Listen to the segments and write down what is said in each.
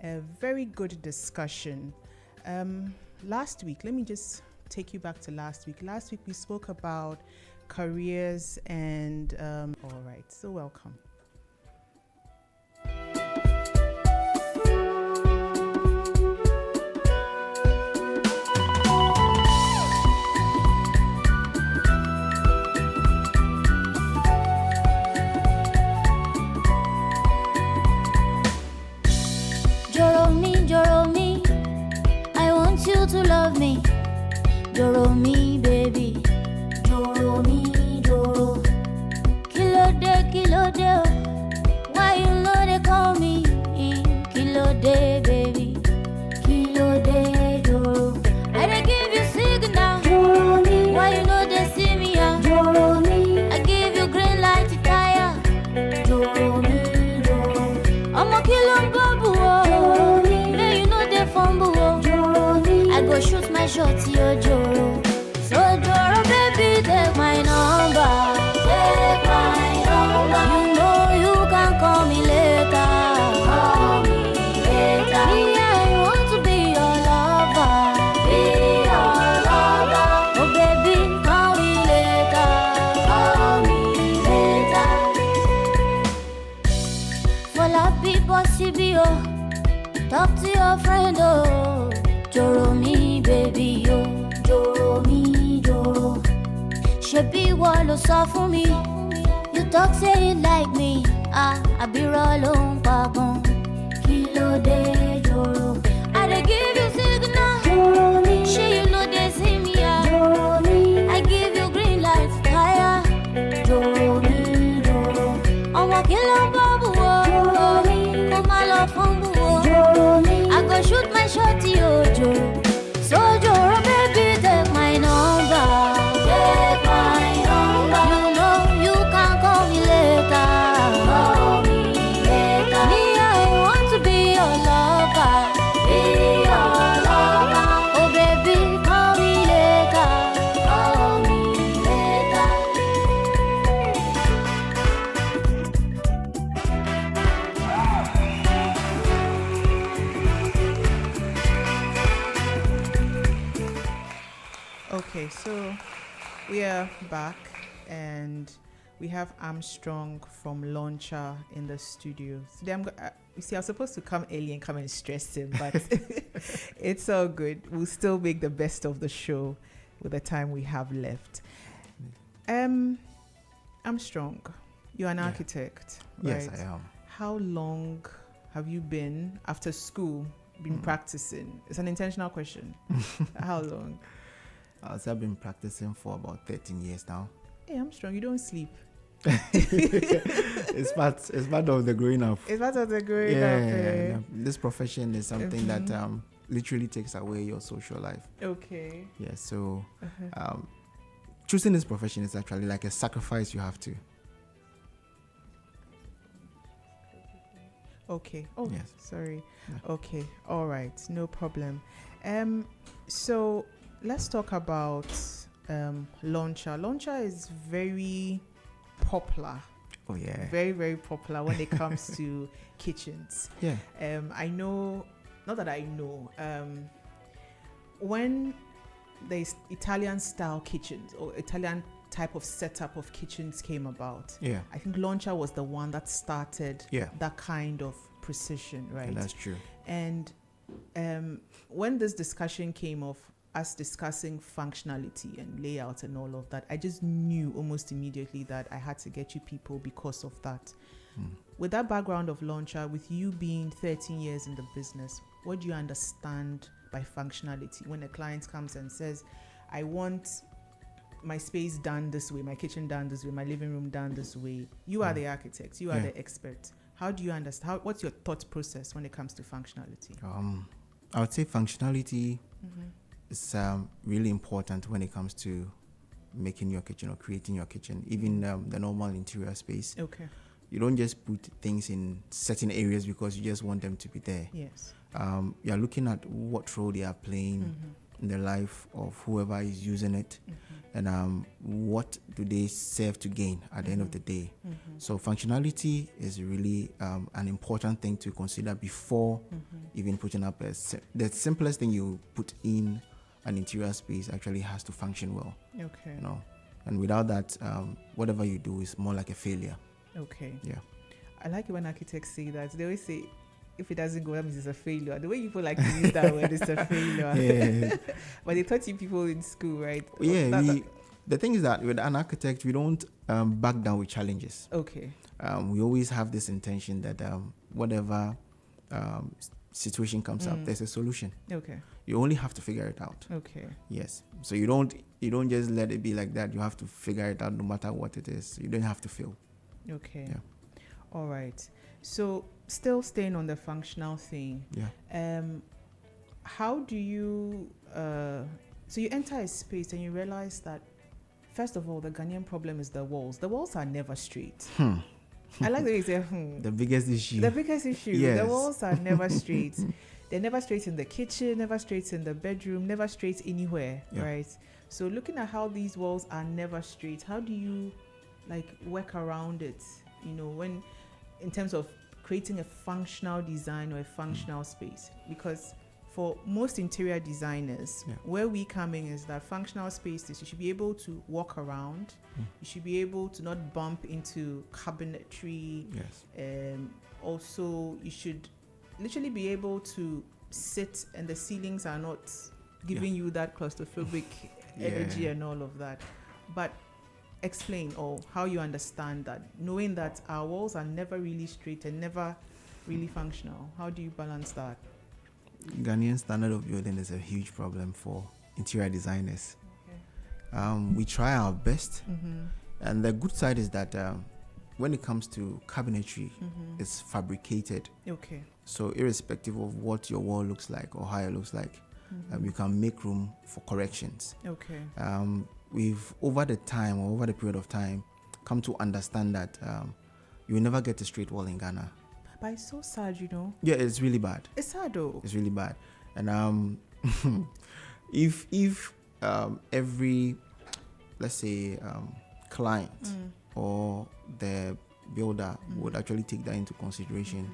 a very good discussion. Last week, let me just take you back to last week. Last week, we spoke about careers and, all right, so welcome. To love me, Joro me, baby, Joro me, Joro. Kilo de, why you know they call me? Kilo de, baby, Kilo de, Joro. I dey give you signal, Joro me. Why you know they see me, Joro me. I give you green light to tire, Joro me, Joro. I'm a kilo babu, Joro me. Now you know they fumble, I go shoot my shot to your Joro. So Joro, baby, take my number. Take my number. You know you can call me later. Call me later. Me, I want to be your lover. Be your lover. Oh, baby, call me later. Call me later. For la people, CBO. Talk to your friend, oh. Joro me, baby, yo. Joro me, Joro. Shebi walo sọ fún mi. You talk say you like me. I be rolling wagon. Kilo de, Joro. I dey give you signal. Joro me. She you know they see me, Joro me. I give you green light, fire. Joro me, Joro. Ọmọ kilo babu, Joro me. Come my love humble, Joro me. I go shoot my shot to you, Joro. So Joro, baby, take my number. Take my number. You know you can call me later. Call me later. Me, I want to be your lover. Be your lover. Oh, baby, call me later. Call me later. Okay, so we are back and we have Armstrong from Launcher in the studio. Today you see, I was supposed to come early and come and stress him, but it's all good. We'll still make the best of the show with the time we have left. Armstrong, you're an architect, right? Yes, I am. How long have you been after school practicing? It's an intentional question. How long? I've been practicing for about 13 years now. Hey, Armstrong, you don't sleep. It's part of the growing up. It's part of the growing up. Yeah. This profession is something that literally takes away your social life. Okay. Yeah, so choosing this profession is actually like a sacrifice you have to. Okay. Oh, yes. Sorry. Yeah. Okay. All right. No problem. So let's talk about Launcher. Launcher is very popular. Oh yeah. Very, very popular when it comes to kitchens. Yeah. I know, not that I know, when there's Italian style kitchens or Italian type of setup of kitchens came about, yeah, I think Launcher was the one that started that kind of precision, right? Yeah, that's true. And when this discussion came of us discussing functionality and layout and all of that, I just knew almost immediately that I had to get you people because of that. With that background of Launcher, with you being 13 years in the business, what do you understand by functionality? When a client comes and says, I want my space done this way, my kitchen done this way, my living room done this way. You are the architect, you are the expert. How do you understand? What's your thought process when it comes to functionality? I would say functionality is really important when it comes to making your kitchen or creating your kitchen, even the normal interior space. Okay. You don't just put things in certain areas because you just want them to be there. Yes. You're looking at what role they are playing in the life of whoever is using it, and what do they serve to gain at the end of the day. So functionality is really an important thing to consider before even putting up the simplest thing you put in an interior space actually has to function well. Okay. You know, and without that, whatever you do is more like a failure. Okay. Yeah. I like it when architects say that. They always say, if it doesn't go, that means it's a failure. The way people like to use that word is a failure. Yeah. But they taught you people in school, right? Yeah. The thing is that with an architect, we don't back down with challenges. Okay. We always have this intention that whatever situation comes up, there's a solution. Okay. You only have to figure it out. Okay. Yes. So you don't just let it be like that. You have to figure it out no matter what it is. You don't have to fail. Okay. Yeah. All right. So still staying on the functional thing. Yeah. How do you so you enter a space and you realize that first of all the Ghanaian problem is the walls. The walls are never straight. I like the way you say The biggest issue. The biggest issue. Yes. The walls are never straight. They're never straight in the kitchen, never straight in the bedroom, never straight anywhere, Yeah. right? So looking at how these walls are never straight, how do you like work around it? You know, when in terms of creating a functional design or a functional space, because for most interior designers, where we come in is that functional spaces, you should be able to walk around, you should be able to not bump into cabinetry. Yes. Also, you should literally be able to sit and the ceilings are not giving you that claustrophobic energy and all of that. But explain or how you understand that, knowing that our walls are never really straight and never really functional. How do you balance that? Ghanaian standard of building is a huge problem for interior designers. We try our best, and the good side is that when it comes to cabinetry, it's fabricated. Okay. So irrespective of what your wall looks like or how it looks like, you can make room for corrections. Okay. We've over the period of time come to understand that you will never get a straight wall in Ghana. But it's so sad, you know. Yeah, it's really bad. It's sad though. It's really bad. And if every, let's say, client or the builder would actually take that into consideration,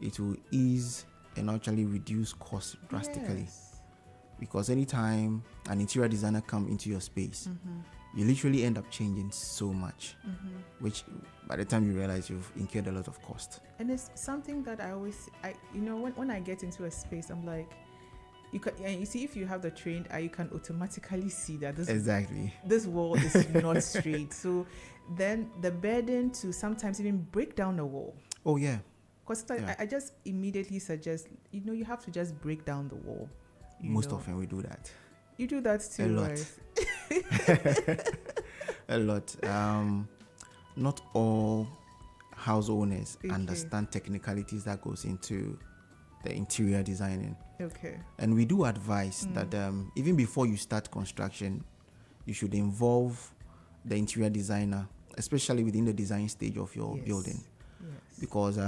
it will ease and actually reduce costs drastically. Yes. Because anytime an interior designer come into your space, you literally end up changing so much, which by the time you realize you've incurred a lot of cost. And it's something that when I get into a space, I'm like, you see, if you have the trained eye, you can automatically see that this wall is not straight. So then the burden to sometimes even break down the wall. Oh yeah. Because I just immediately suggest, you have to just break down the wall. Most often we do that. You do that too, a lot. Right? A lot. Not all house owners understand technicalities that goes into the interior designing. Okay. And we do advise that even before you start construction, you should involve the interior designer, especially within the design stage of your building. Yes. Because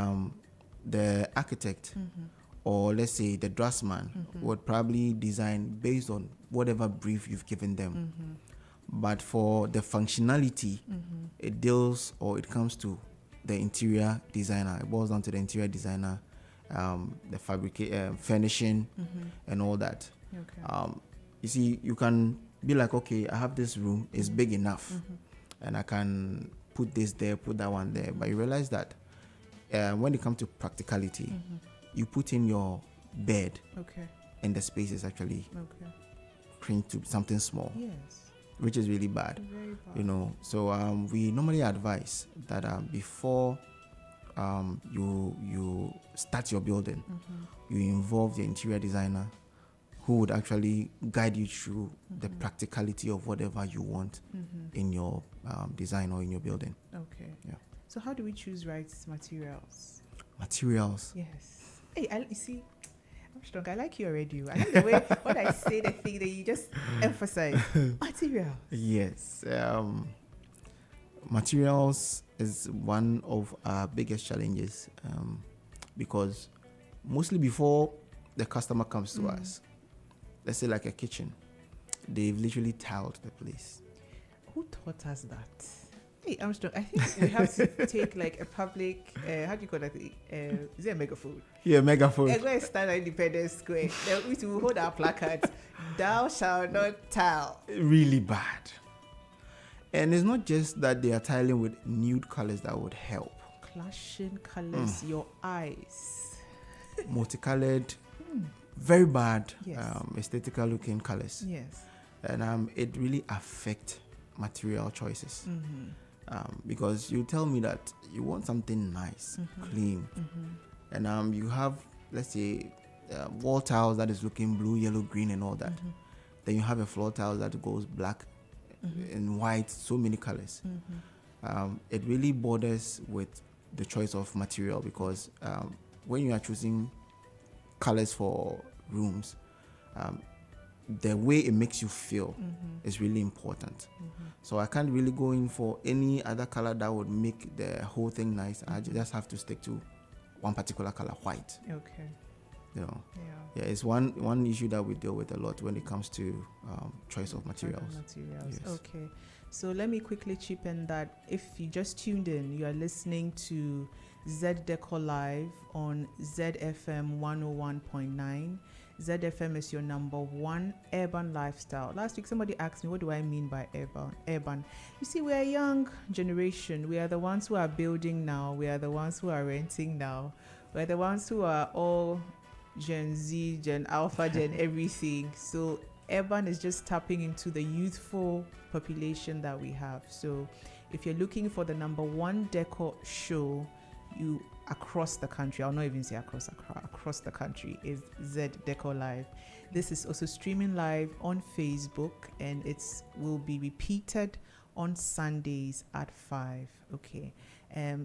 the architect or let's say the draftsman would probably design based on whatever brief you've given them. But for the functionality, it comes to the interior designer. It boils down to the interior designer, the furnishing and all that. Okay. You see, you can be like, okay, I have this room, it's big enough, and I can put this there, put that one there. But you realize that when it comes to practicality, you put in your bed, and the space is actually cranked to something small. Yes. Which is really bad. Very bad. So we normally advise that before you start your building, you involve the interior designer who would actually guide you through the practicality of whatever you want in your design or in your building. Okay. Yeah. So how do we choose right materials? Materials. Yes. Hey, you see, I'm strong. I like you already. I like the way when I say the thing that you just emphasize. Material. Yes. Materials is one of our biggest challenges because mostly before the customer comes to us, let's say like a kitchen, they've literally tiled the place. Who taught us that? Hey, Armstrong, I think we have to take like a public, how do you call that? Is it a megaphone? Yeah, megaphone. Go and stand at Independence Square. Then we will hold our placards. Thou shalt not tile. Really bad. And it's not just that they are tiling with nude colors that would help. Clashing colors, your eyes. Multicolored, very bad, Yes. aesthetical looking colors. Yes. And it really affects material choices. Because you tell me that you want something nice, clean, and you have, let's say, wall tiles that is looking blue, yellow, green, and all that. Then you have a floor tile that goes black and white, so many colors. It really borders with the choice of material, because when you are choosing colors for rooms, the way it makes you feel is really important. So I can't really go in for any other color that would make the whole thing nice. I just have to stick to one particular color, white. Okay. You know, Yeah. it's one issue that we deal with a lot when it comes to choice of materials. Materials. Yes. Okay. So let me quickly chip in that if you just tuned in, you are listening to Z Decor Live on ZFM 101.9. ZFM is your number one urban lifestyle. Last week, somebody asked me, what do I mean by urban? You see, we're a young generation. We are the ones who are building now. We are the ones who are renting now. We're the ones who are all Gen Z, Gen Alpha, Gen everything. So urban is just tapping into the youthful population that we have. So if you're looking for the number one decor show, you across the country, I'll not even say across the country, is Z Decor Live. This is also streaming live on Facebook, and it's will be repeated on Sundays at 5. Okay.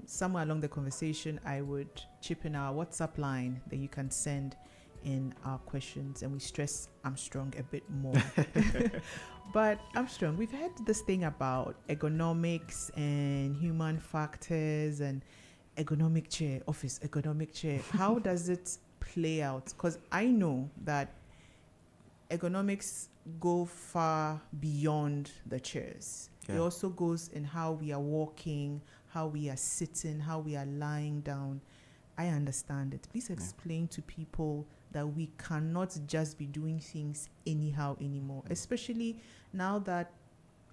Somewhere along the conversation, I would chip in our WhatsApp line that you can send in our questions, and we stress Armstrong a bit more. But Armstrong, we've heard this thing about ergonomics and human factors and ergonomic chair. How does it play out? Because I know that ergonomics go far beyond the chairs. It also goes in how we are walking, how we are sitting, how we are lying down. I understand it. Please explain to people that we cannot just be doing things anyhow anymore, especially now that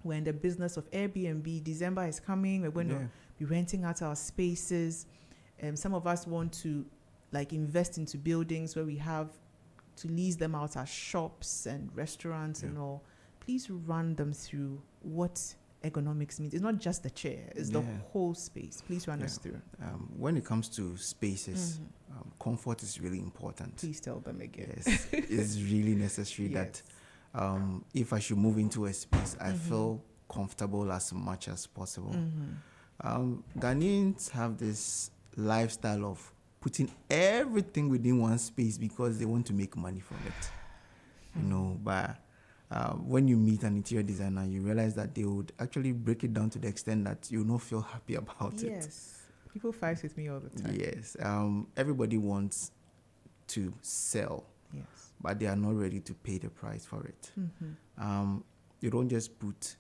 we're in the business of Airbnb. December is coming. We're going to be renting out our spaces. Some of us want to invest into buildings where we have to lease them out as shops and restaurants and all. Please run them through what ergonomics means. It's not just the chair, it's the whole space. Please run us through. When it comes to spaces, comfort is really important. Please tell them again. Yes, it's really necessary that if I should move into a space, I feel comfortable as much as possible. Ghanaians have this lifestyle of putting everything within one space because they want to make money from it. You know, but when you meet an interior designer, you realize that they would actually break it down to the extent that you not feel happy about it. Yes, people fight with me all the time. Yes, everybody wants to sell, but they are not ready to pay the price for it. You don't just put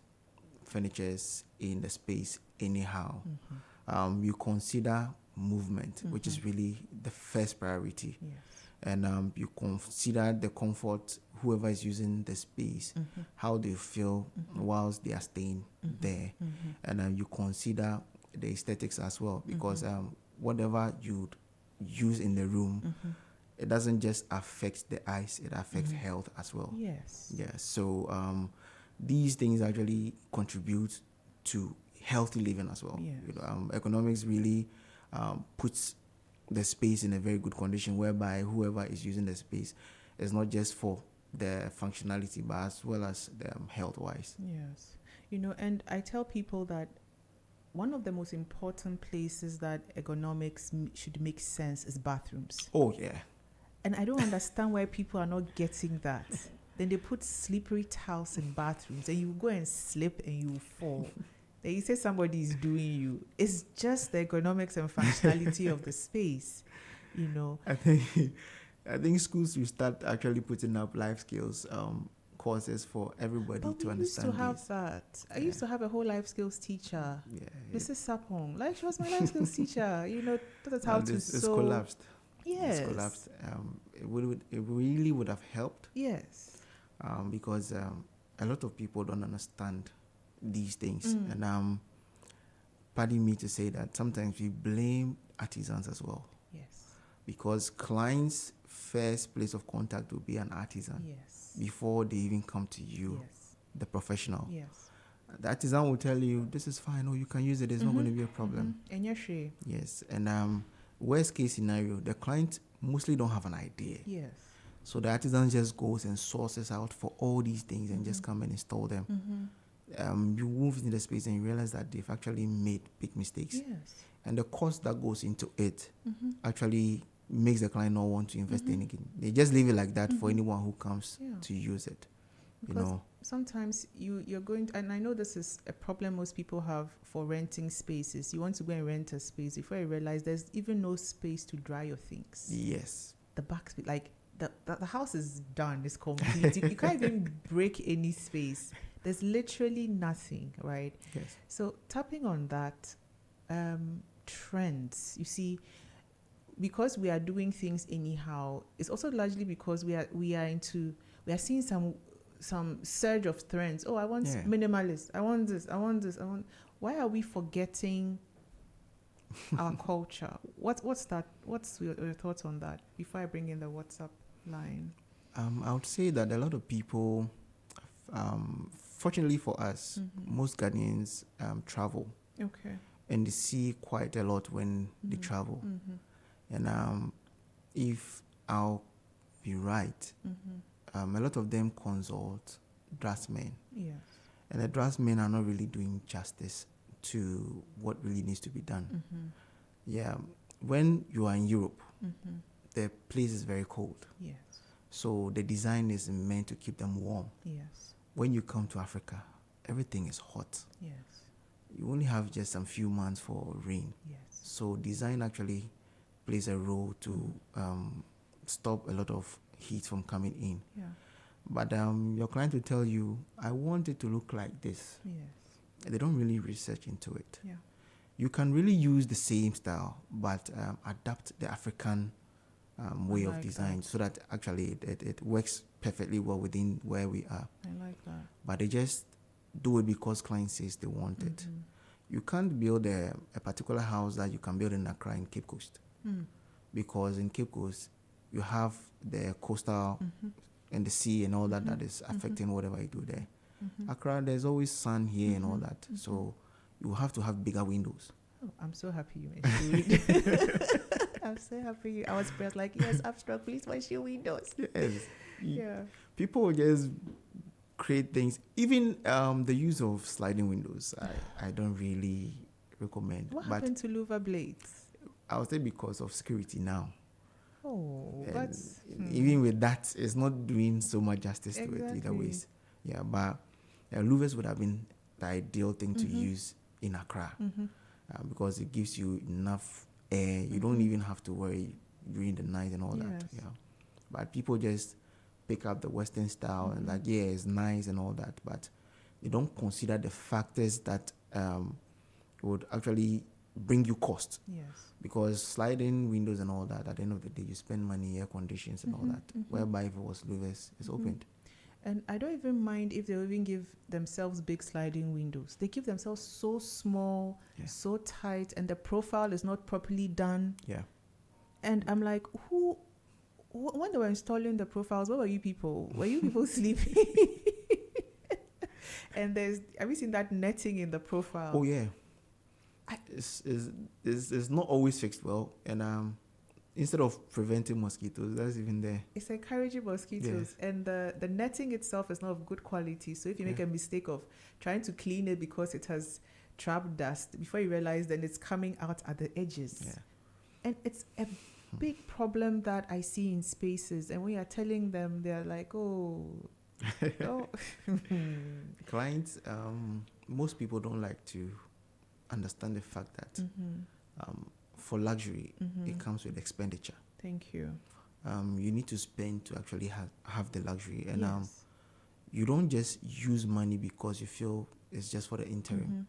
furnitures in the space anyhow. You consider movement, which is really the first priority. And you consider the comfort, whoever is using the space, how they feel whilst they are staying there. And you consider the aesthetics as well, because whatever you use in the room, it doesn't just affect the eyes, it affects health as well. Yes. So these things actually contribute to healthy living as well. You know, economics really puts the space in a very good condition, whereby whoever is using the space is not just for the functionality, but as well as the health-wise. Yes. You know, and I tell people that one of the most important places that ergonomics should make sense is bathrooms. Oh, yeah. And I don't understand why people are not getting that. Then they put slippery tiles in bathrooms, and you go and slip and you fall. Then you say somebody is doing you. It's just the ergonomics and functionality of the space, you know. I think I think schools should start actually putting up life skills courses for everybody But to we used understand to have this. that. I used to have a whole life skills teacher, Yeah, Mrs. Sapong. Like, she was my life skills teacher. You know, taught us how and to it's sew. collapsed. Yes. It's collapsed. It really would have helped Yes. because a lot of people don't understand these things. Mm. And pardon me to say that sometimes we blame artisans as well, Yes. because clients' first place of contact will be an artisan Yes. before they even come to you, Yes. the professional. Yes. The artisan will tell you, this is fine, or you can use it, there's not going to be a problem. And you're sure. Yes. And worst case scenario, the client mostly don't have an idea. Yes. So the artisan just goes and sources out for all these things and just come and install them. You move into the space and you realize that they've actually made big mistakes. Yes. And the cost that goes into it actually makes the client not want to invest in again. They just leave it like that for anyone who comes Yeah. to use it. Because You know, sometimes you're going to, and I know this is a problem most people have for renting spaces. You want to go and rent a space before you realize there's even no space to dry your things. yes. The back, like the house is done, it's complete. You can't even break any space. There's literally nothing, right? Yes. So tapping on that, trends, you see, because we are doing things anyhow, it's also largely because we are seeing some surge of trends. Oh, I want Yeah. minimalist. I want this. I want this. I want. Why are we forgetting our culture? What's that? What's your thoughts on that? Before I bring in the WhatsApp line. I would say that a lot of people, fortunately for us, most Ghanaians travel Okay. and they see quite a lot when they travel. And if I'll be right, a lot of them consult draftsmen. Yes. And the draftsmen are not really doing justice to what really needs to be done. Yeah, when you are in Europe, the place is very cold. Yes. So the design is meant to keep them warm. Yes. When you come to Africa, everything is hot. Yes. You only have just some few months for rain. Yes. So design actually plays a role to stop a lot of heat from coming in. Yeah. But your client will tell you, I want it to look like this. Yes. They don't really research into it. Yeah. You can really use the same style, but adapt the African way of like design that. so that actually it works perfectly well within where we are. I like that. But they just do it because client says they want it. You can't build a particular house that you can build in Accra in Cape Coast. Because in Cape Coast, you have the coastal and the sea and all that that is affecting whatever you do there. Accra, there's always sun here and all that. So you have to have bigger windows. Oh, I'm so happy you mentioned. I'm so happy. I was like, yes, abstract, please watch your windows. Yes. Yeah. People just create things. Even the use of sliding windows, I don't really recommend. What but happened to louver blades? I would say because of security now. Oh, And that's even with that, it's not doing so much justice to it either Exactly. ways. Yeah, but louvers would have been the ideal thing to use in Accra because it gives you enough air. You don't even have to worry during the night and all that. Yes. Yeah, but people just pick up the Western style and like, yeah, it's nice and all that, but they don't consider the factors that would actually bring you cost. yes. Because sliding windows and all that, at the end of the day, you spend money, air conditions and all that. Whereby if it was louvers, it's opened. And I don't even mind if they even give themselves big sliding windows. They give themselves so small, Yeah. so tight, and the profile is not properly done. Yeah. And I'm like, when they were installing the profiles, where were you people? Were you people sleeping? And have you seen that netting in the profile? Oh yeah. It's not always fixed well, and instead of preventing mosquitoes, that's even there. It's encouraging mosquitoes, and the netting itself is not of good quality. So if you make a mistake of trying to clean it because it has trapped dust, before you realize, then it's coming out at the edges. Yeah. And it's a big problem that I see in spaces. And when you're telling them, they're like, oh. Clients, most people don't like to understand the fact that for luxury, it comes with expenditure. Thank you. you need to spend to actually have the luxury. And Yes. you don't just use money because you feel it's just for the interim. Mm-hmm.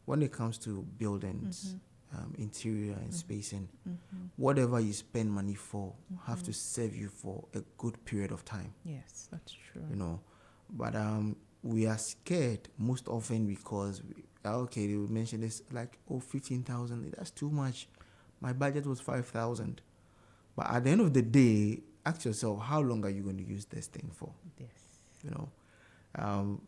When it comes to buildings, Mm-hmm. interior and spacing, Mm-hmm. whatever you spend money for have to serve you for a good period of time, Yes, that's true. you know. But we are scared most often because okay, they will mention this like, oh, 15,000, that's too much. My budget was 5,000. But at the end of the day, ask yourself, how long are you going to use this thing for? Yes. You know,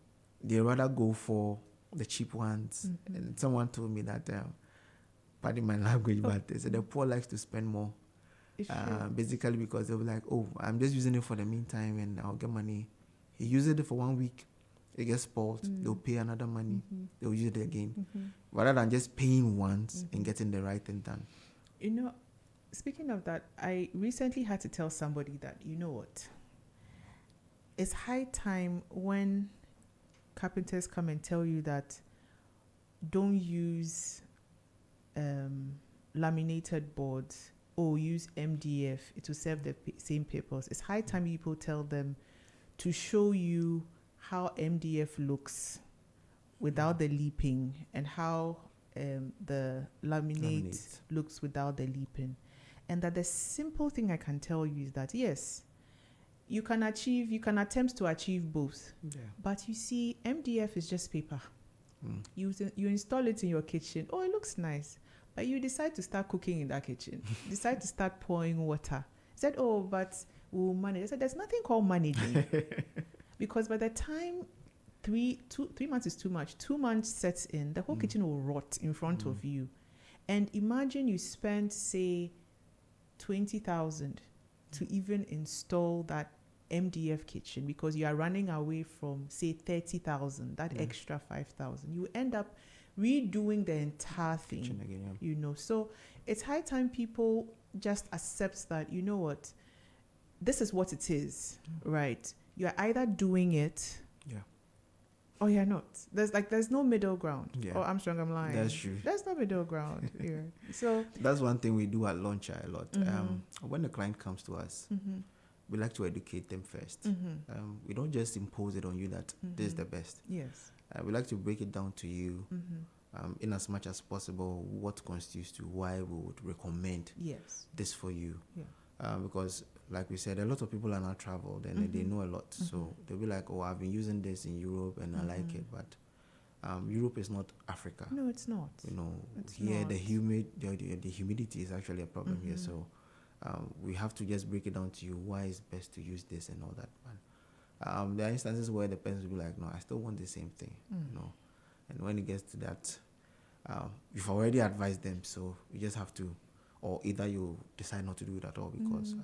they rather go for the cheap ones. Mm-hmm. And someone told me that, pardon my language, but they said the poor likes to spend more. It's true. Basically because they'll be like, oh, I'm just using it for the meantime and I'll get money. He uses it for 1 week, it gets spoiled, they'll pay another money, they'll use it again. Rather than just paying once and getting the right thing done. You know, speaking of that, I recently had to tell somebody that, you know what? It's high time when carpenters come and tell you that don't use laminated boards or use MDF. It will serve the same purpose. It's high time people tell them to show you how MDF looks without the leaping and how the laminate looks without the leaping. And that the simple thing I can tell you is that, yes, you can attempt to achieve both. Yeah. But you see, MDF is just paper. You install it in your kitchen. Oh, it looks nice. But you decide to start cooking in that kitchen. Decide to start pouring water. Said, oh, but we'll manage. I said, there's nothing called managing. Because by the time 3 months is too much, 2 months sets in, the whole kitchen will rot in front of you. And imagine you spend, say, 20,000 to even install that MDF kitchen because you are running away from, say, 30,000, that extra 5,000. You end up redoing the entire thing Again, you know. So it's high time people just accept that, you know what, this is what it is, right? You're either doing it or you're not. There's no middle ground. Yeah. Oh, I'm strong, I'm lying. That's true. There's no middle ground here. So that's one thing we do at Launcher a lot. When the client comes to us, we like to educate them first. We don't just impose it on you that this is the best. yes. We like to break it down to you in as much as possible what constitutes to why we would recommend Yes. this for you. Yeah. Because like we said, a lot of people are not traveled and they know a lot. So they'll be like, oh, I've been using this in Europe and I like it. But Europe is not Africa. No, it's not. You know, It's here not. the humidity is actually a problem here. So we have to just break it down to you why it's best to use this and all that. But there are instances where the person will be like, no, I still want the same thing. You know, and when it gets to that, you've already advised them, so you just have to, or either you decide not to do it at all because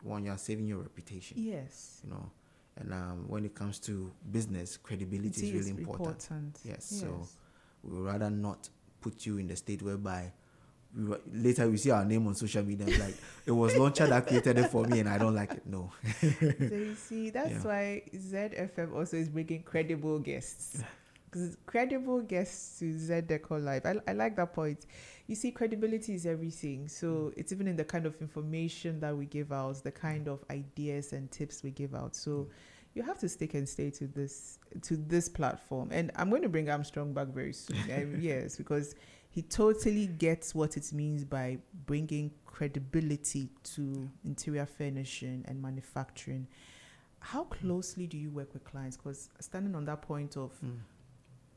one, you are saving your reputation. Yes. You know, and when it comes to business, credibility is really important. Yes. So we would rather not put you in the state whereby later we see our name on social media and like it was Launcher that created it for me and I don't like it. No. So you see, that's why ZFM also is bringing credible guests. Because credible guests to Z Decor Live. I like that point. You see, credibility is everything. So it's even in the kind of information that we give out, the kind of ideas and tips we give out. So you have to stick and stay to this platform. And I'm going to bring Armstrong back very soon. Yes, because he totally gets what it means by bringing credibility to interior furnishing and manufacturing. How closely do you work with clients? Because standing on that point of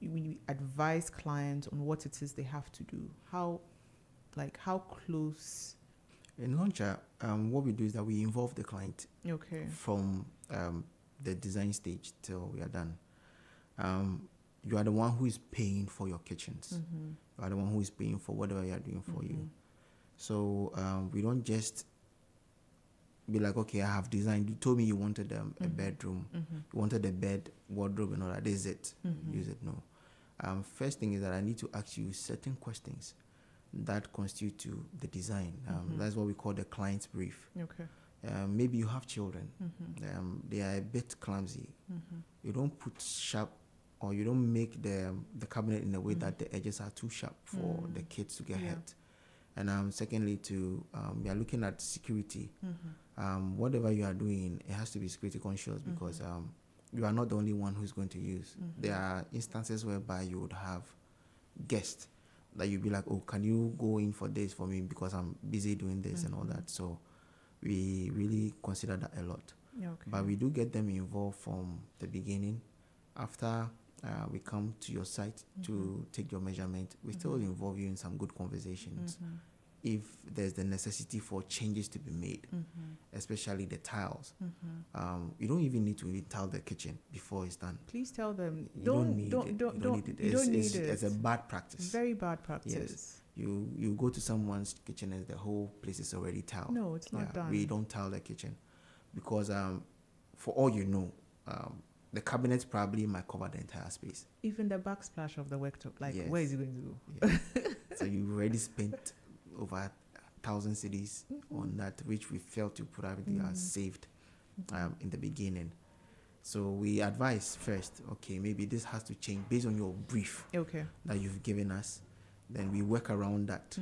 when you advise clients on what it is they have to do, how close? In Launcher, what we do is that we involve the client from the design stage till we are done. You are the one who is paying for your kitchens. You are the one who is paying for whatever you are doing for you. So we don't just be like, okay, I have designed. You told me you wanted a bedroom, you wanted a bed, wardrobe, and all that. This is it. Use it. No. First thing is that I need to ask you certain questions that constitute to the design. That's what we call the client's brief. Okay. Maybe you have children. They are a bit clumsy. You don't put sharp, or you don't make the cabinet in a way that the edges are too sharp for the kids to get hurt. And secondly, we are looking at security. whatever you are doing, it has to be security conscious because you are not the only one who's going to use. There are instances whereby you would have guests that you'd be like, oh, can you go in for this for me because I'm busy doing this and all that. So we really consider that a lot. Okay. But we do get them involved from the beginning. After we come to your site to take your measurement, we still involve you in some good conversations. If there's the necessity for changes to be made, especially the tiles. You don't even need to really tile the kitchen before it's done. Please tell them. You don't need it. It's a bad practice. Very bad practice. Yes. You go to someone's kitchen and the whole place is already tiled. No, it's not done. We don't tile the kitchen because for all you know, the cabinets probably might cover the entire space. Even the backsplash of the worktop, like Yes. where is it going to go? Yeah. So you already spent over 1,000 cities on that, which we felt to probably are saved in the beginning. So we advise first, okay, maybe this has to change based on your brief Okay. that you've given us. Then we work around that.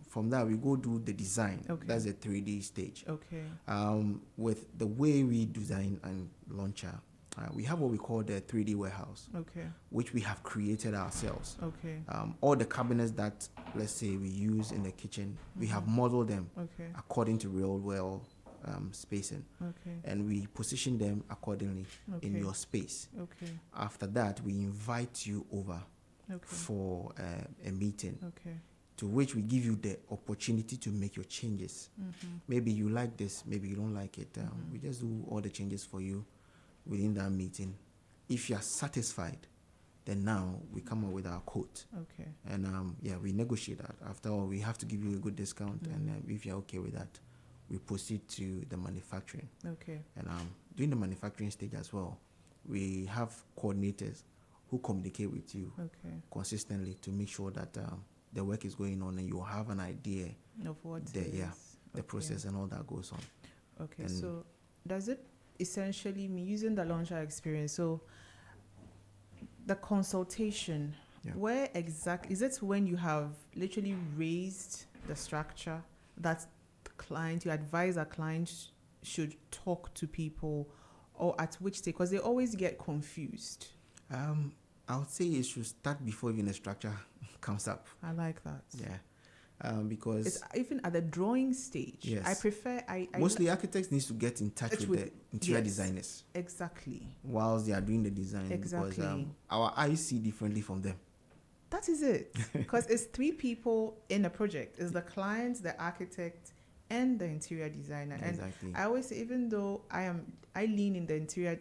From that, we go do the design. Okay. That's the 3D stage. Okay. With the way we design and launcher, we have what we call the 3D warehouse, Okay. which we have created ourselves. Okay. All the cabinets that, let's say, we use in the kitchen, we have modeled them Okay. according to real world spacing, Okay. and we position them accordingly in Okay. your space. Okay. After that, we invite you over Okay. for a meeting, Okay. to which we give you the opportunity to make your changes. Maybe you like this, maybe you don't like it. We just do all the changes for you within that meeting. If you are satisfied, then now we come up with our quote. Okay. And we negotiate that. After all, we have to give you a good discount. And if you're okay with that, we proceed to the manufacturing. Okay. And during the manufacturing stage as well, we have coordinators who communicate with you Okay. consistently to make sure that the work is going on and you have an idea Of what the is. process and all that goes on. Okay. and- So does it essentially mean using the launcher experience? So the consultation, Yeah. where exactly is it when you have literally raised the structure that the client, you advise a client should talk to people, or at which stage? Because they always get confused. I would say it should start before even the structure comes up. I like that. Yeah. Because It's even at the drawing stage. Yes. I prefer. I mostly architects need to get in touch with the interior yes. designers exactly. whilst they are doing the design. Because Exactly. our eyes see differently from them. That is it. Because it's three people in a project. It's the client, the architect, and the interior designer. Exactly. And I always say, even though I lean in the interior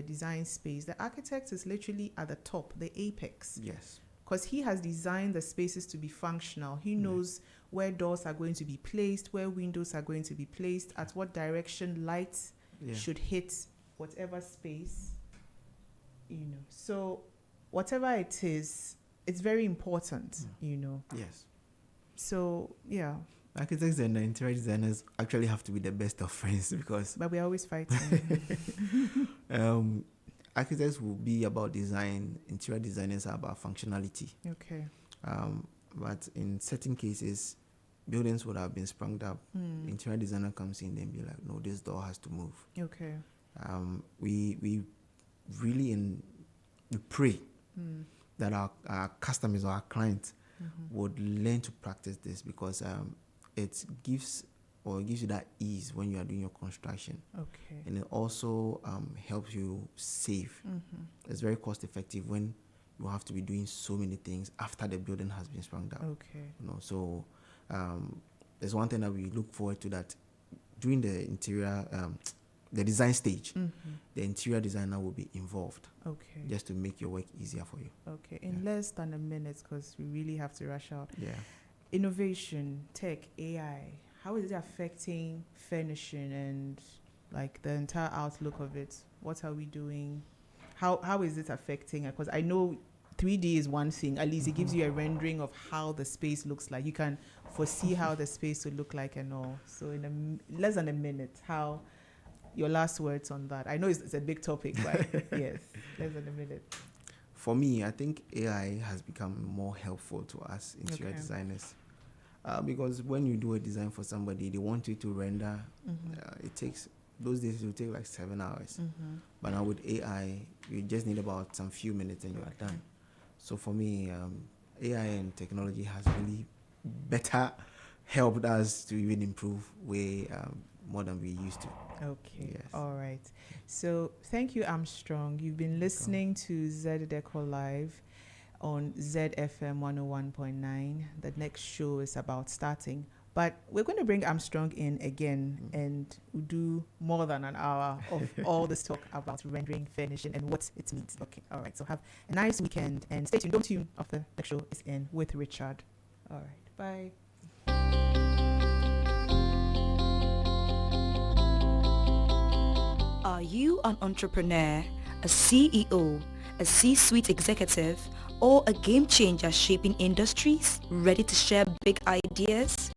design space, the architect is literally at the top, the apex. Yes. Because he has designed the spaces to be functional. He knows where doors are going to be placed, where windows are going to be placed, at what direction lights Yeah. should hit whatever space, So whatever it is, it's very important, Yes. So, yeah, Architects and the interior designers actually have to be the best of friends because but we're always fighting. architects will be about design, interior designers are about functionality. Okay. But in certain cases, buildings would have been sprung up. Interior designer comes in and be like, no, this door has to move. Okay. We really we pray that our customers or our clients would learn to practice this because it gives you that ease when you are doing your construction. Okay. And it also helps you save. It's very cost effective when you have to be doing so many things after the building has been sprung up. Okay. So there's one thing that we look forward to, that during the interior, the design stage, the interior designer will be involved. Okay. Just to make your work easier for you. Okay. In less than a minute, because we really have to rush out. Yeah. Innovation, tech, AI, how is it affecting furnishing and like the entire outlook of it? What are we doing? How is it affecting it? Because I know 3D is one thing. At least it gives you a rendering of how the space looks like. You can foresee how the space will look like and all. So in less than a minute, how your last words on that? I know it's a big topic, but yes, less than a minute. For me, I think AI has become more helpful to us interior Okay. designers. Because when you do a design for somebody, they want you to render. It takes, those days it will take like 7 hours. But now with AI, you just need about some few minutes and you are done. So for me, AI and technology has really better helped us to even improve way more than we used to. Okay. Yes. All right. So thank you, Armstrong. You've been listening to Z Deco Live on ZFM 101.9. The next show is about starting. But we're going to bring Armstrong in again and we'll do more than an hour of all this talk about rendering, finishing, and what it means. Okay. All right. So have a nice weekend and stay tuned. Don't tune after the next show is in with Richard. All right. Bye. Are you an entrepreneur, a CEO, a C-suite executive, or a game changer shaping industries? Ready to share big ideas?